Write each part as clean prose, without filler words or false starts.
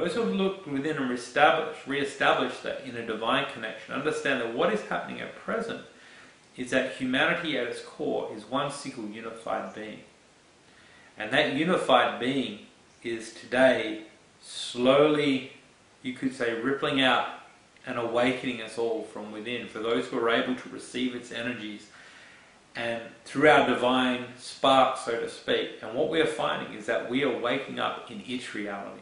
those who have looked within and re-established that inner divine connection, understand that what is happening at present is that humanity at its core is one single unified being. And that unified being is today slowly, you could say, rippling out and awakening us all from within, for those who are able to receive its energies and through our divine spark, so to speak. And what we are finding is that we are waking up in its reality.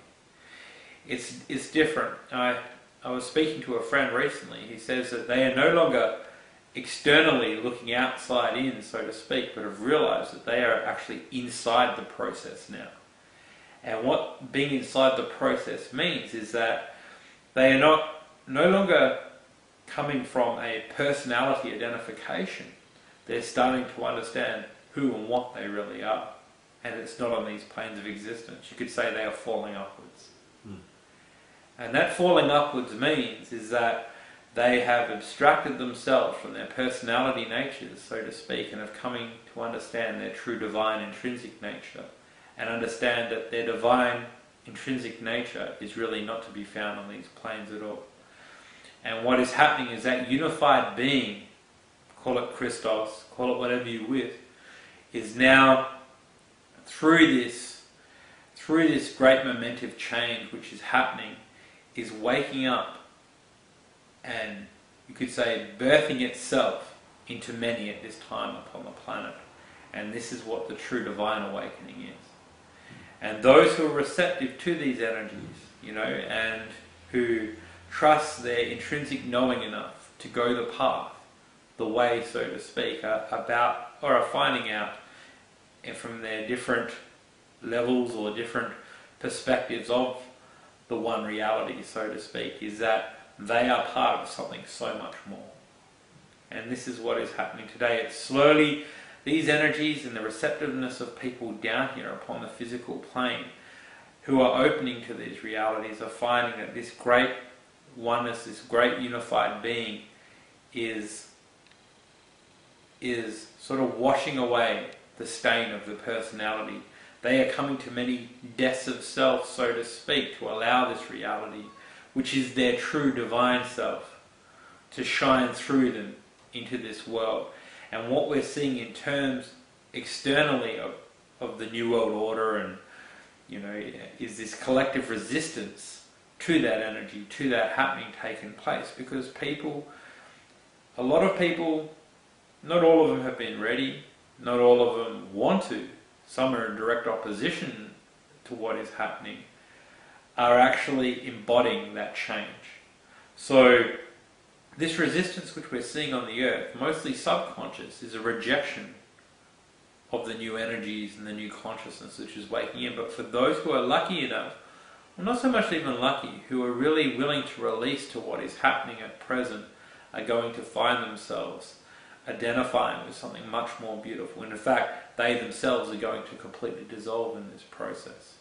It's different. I was speaking to a friend recently. He says that they are no longer externally looking outside in, so to speak, but have realized that they are actually inside the process now. And what being inside the process means is that they are no longer coming from a personality identification. They're starting to understand who and what they really are. And it's not on these planes of existence. You could say they are falling upwards. And that falling upwards means is that they have abstracted themselves from their personality natures, so to speak, and have coming to understand their true divine intrinsic nature, and understand that their divine intrinsic nature is really not to be found on these planes at all. And what is happening is that unified being, call it Christos, call it whatever you with, is now through this great momentum change which is happening, is waking up and, you could say, birthing itself into many at this time upon the planet. And this is what the true divine awakening is. And those who are receptive to these energies, and who trust their intrinsic knowing enough to go the path, the way, so to speak, are finding out from their different levels or different perspectives of the one reality, so to speak, is that they are part of something so much more. And this is what is happening today. It's slowly, these energies and the receptiveness of people down here upon the physical plane who are opening to these realities are finding that this great oneness, this great unified being is sort of washing away the stain of the personality. They are coming to many deaths of self, so to speak, to allow this reality, which is their true divine self, to shine through them into this world. And what we're seeing in terms externally of the New World Order and, is this collective resistance to that energy, to that happening taking place. Because a lot of people, not all of them have been ready, not all of them want to. Some are in direct opposition to what is happening, are actually embodying that change. So this resistance which we're seeing on the earth, mostly subconscious, is a rejection of the new energies and the new consciousness which is waking in. But for those who are lucky enough, well, not so much even lucky, who are really willing to release to what is happening at present, are going to find themselves identifying with something much more beautiful. And in fact, they themselves are going to completely dissolve in this process.